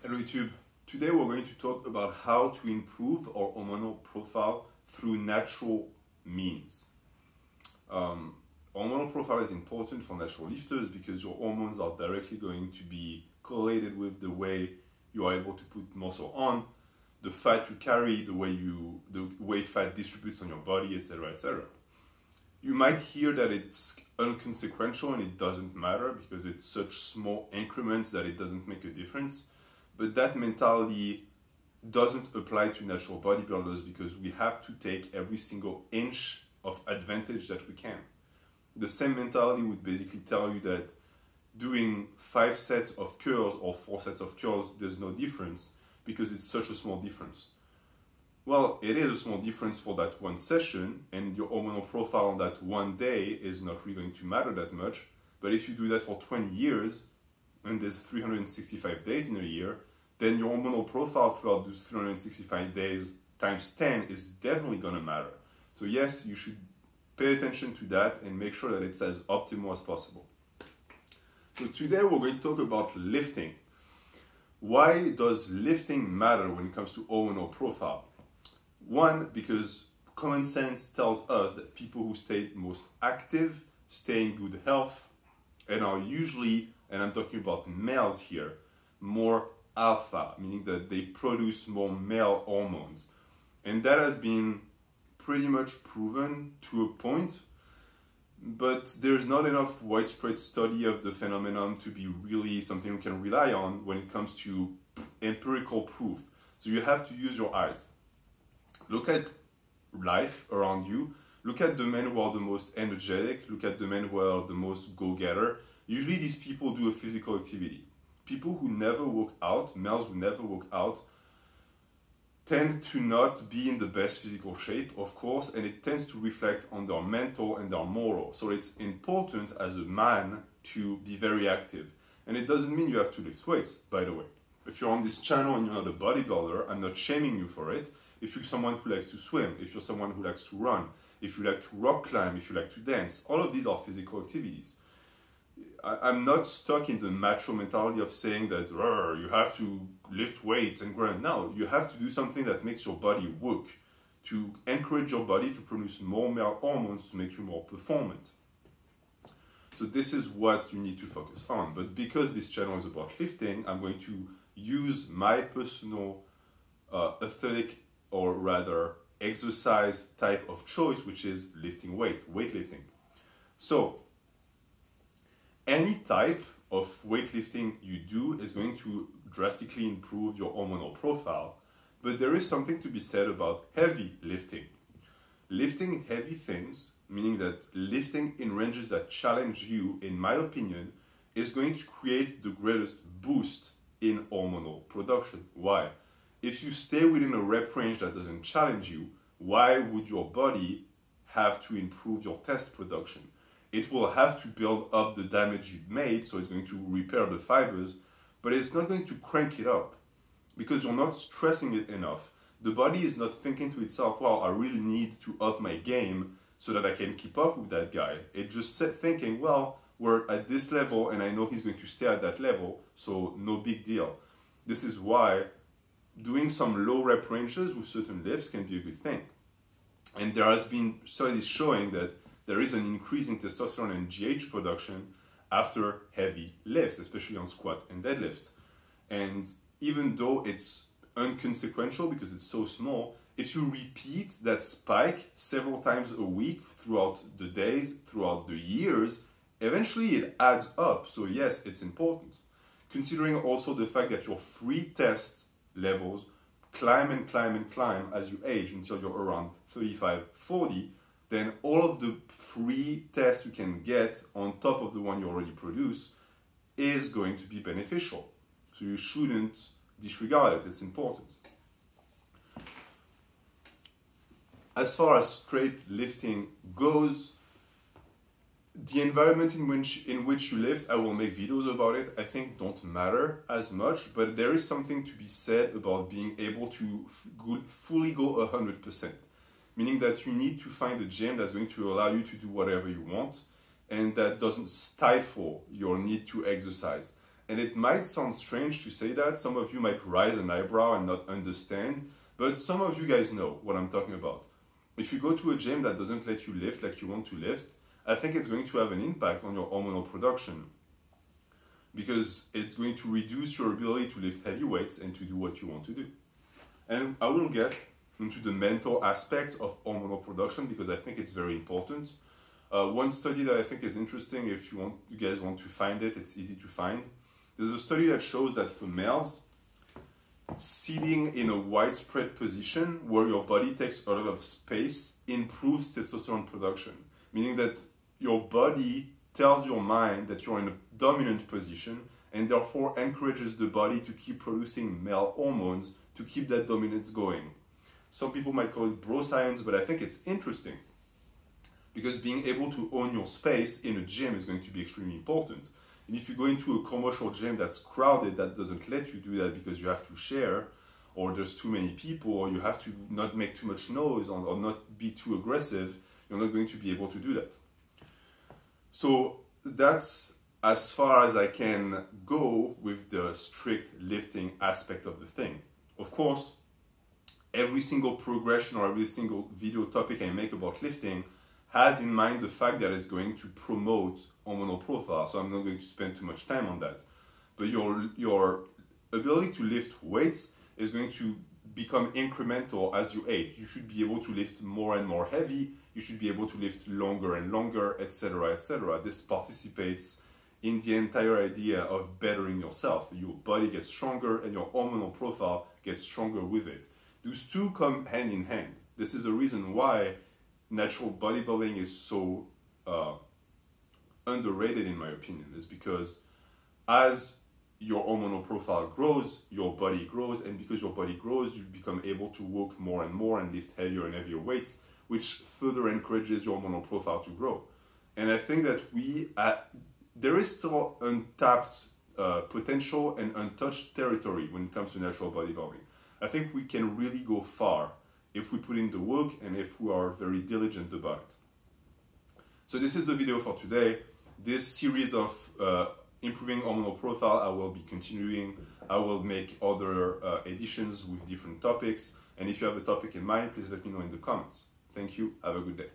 Hello YouTube. Today we're going to talk about how to improve our hormonal profile through natural means. Hormonal profile is important for natural lifters because your hormones are directly going to be correlated with the way you are able to put muscle on, the fat you carry, the way fat distributes on your body, etc., etc. You might hear that it's inconsequential and it doesn't matter because it's such small increments that it doesn't make a difference. But that mentality doesn't apply to natural bodybuilders because we have to take every single inch of advantage that we can. The same mentality would basically tell you that doing 5 sets of curls or 4 sets of curls, there's no difference because it's such a small difference. Well, it is a small difference for that one session, and your hormonal profile on that one day is not really going to matter that much. But if you do that for 20 years, and there's 365 days in a year, then your hormonal profile throughout those 365 days times 10 is definitely going to matter. So yes, you should pay attention to that and make sure that it's as optimal as possible. So today we're going to talk about lifting. Why does lifting matter when it comes to hormonal profile? One, because common sense tells us that people who stay most active, stay in good health, and are usually, and I'm talking about males here, more alpha, meaning that they produce more male hormones. And that has been pretty much proven to a point, but there's not enough widespread study of the phenomenon to be really something we can rely on when it comes to empirical proof. So you have to use your eyes. Look at life around you. Look at the men who are the most energetic. Look at the men who are the most go-getter. Usually these people do a physical activity. People who never work out, males who never work out, tend to not be in the best physical shape, of course, and it tends to reflect on their mental and their moral. So it's important as a man to be very active. And it doesn't mean you have to lift weights, by the way. If you're on this channel and you're not a bodybuilder, I'm not shaming you for it. If you're someone who likes to swim, if you're someone who likes to run, if you like to rock climb, if you like to dance, all of these are physical activities. I'm not stuck in the macho mentality of saying that you have to lift weights and grind. No, you have to do something that makes your body work, to encourage your body to produce more male hormones to make you more performant. So this is what you need to focus on. But because this channel is about lifting, I'm going to use my personal athletic, or rather exercise type of choice, which is lifting weightlifting. So any type of weightlifting you do is going to drastically improve your hormonal profile, but there is something to be said about heavy lifting. Lifting heavy things, meaning that lifting in ranges that challenge you, in my opinion, is going to create the greatest boost in hormonal production. Why? If you stay within a rep range that doesn't challenge you, why would your body have to improve your test production? It will have to build up the damage you've made, so it's going to repair the fibers, but it's not going to crank it up because you're not stressing it enough. The body is not thinking to itself, wow, I really need to up my game so that I can keep up with that guy. It's just thinking, well, we're at this level and I know he's going to stay at that level, so no big deal. This is why doing some low rep ranges with certain lifts can be a good thing. And there has been studies showing that there is an increase in testosterone and GH production after heavy lifts, especially on squat and deadlift. And even though it's inconsequential because it's so small, if you repeat that spike several times a week throughout the days, throughout the years, eventually it adds up. So yes, it's important. Considering also the fact that your free test levels climb and climb and climb as you age until you're around 35, 40, then all of the free tests you can get on top of the one you already produce is going to be beneficial. So you shouldn't disregard it, it's important. As far as straight lifting goes, the environment in which you lift, I will make videos about it, I think don't matter as much, but there is something to be said about being able to fully go 100%. Meaning that you need to find a gym that's going to allow you to do whatever you want and that doesn't stifle your need to exercise. And it might sound strange to say that. Some of you might raise an eyebrow and not understand, but some of you guys know what I'm talking about. If you go to a gym that doesn't let you lift like you want to lift, I think it's going to have an impact on your hormonal production, because it's going to reduce your ability to lift heavy weights and to do what you want to do. And I will get into the mental aspects of hormonal production because I think it's very important. One study that I think is interesting, if you guys want to find it, it's easy to find. There's a study that shows that for males, sitting in a widespread position where your body takes a lot of space improves testosterone production, meaning that your body tells your mind that you're in a dominant position and therefore encourages the body to keep producing male hormones to keep that dominance going. Some people might call it bro science, but I think it's interesting because being able to own your space in a gym is going to be extremely important. And if you go into a commercial gym that's crowded, that doesn't let you do that because you have to share, or there's too many people, or you have to not make too much noise or not be too aggressive, you're not going to be able to do that. So that's as far as I can go with the strict lifting aspect of the thing. Of course, every single progression or every single video topic I make about lifting has in mind the fact that it's going to promote hormonal profile, so I'm not going to spend too much time on that. But your ability to lift weights is going to become incremental as you age. You should be able to lift more and more heavy, you should be able to lift longer and longer, etc., etc. This participates in the entire idea of bettering yourself. Your body gets stronger and your hormonal profile gets stronger with it. Those two come hand in hand. This is the reason why natural bodybuilding is so underrated in my opinion, is because as your hormonal profile grows, your body grows, and because your body grows, you become able to work more and more and lift heavier and heavier weights, which further encourages your hormonal profile to grow. And I think that there is still untapped potential and untouched territory when it comes to natural bodybuilding. I think we can really go far if we put in the work and if we are very diligent about it. So this is the video for today. This series of improving hormonal profile, I will be continuing. I will make other editions with different topics. And if you have a topic in mind, please let me know in the comments. Thank you. Have a good day.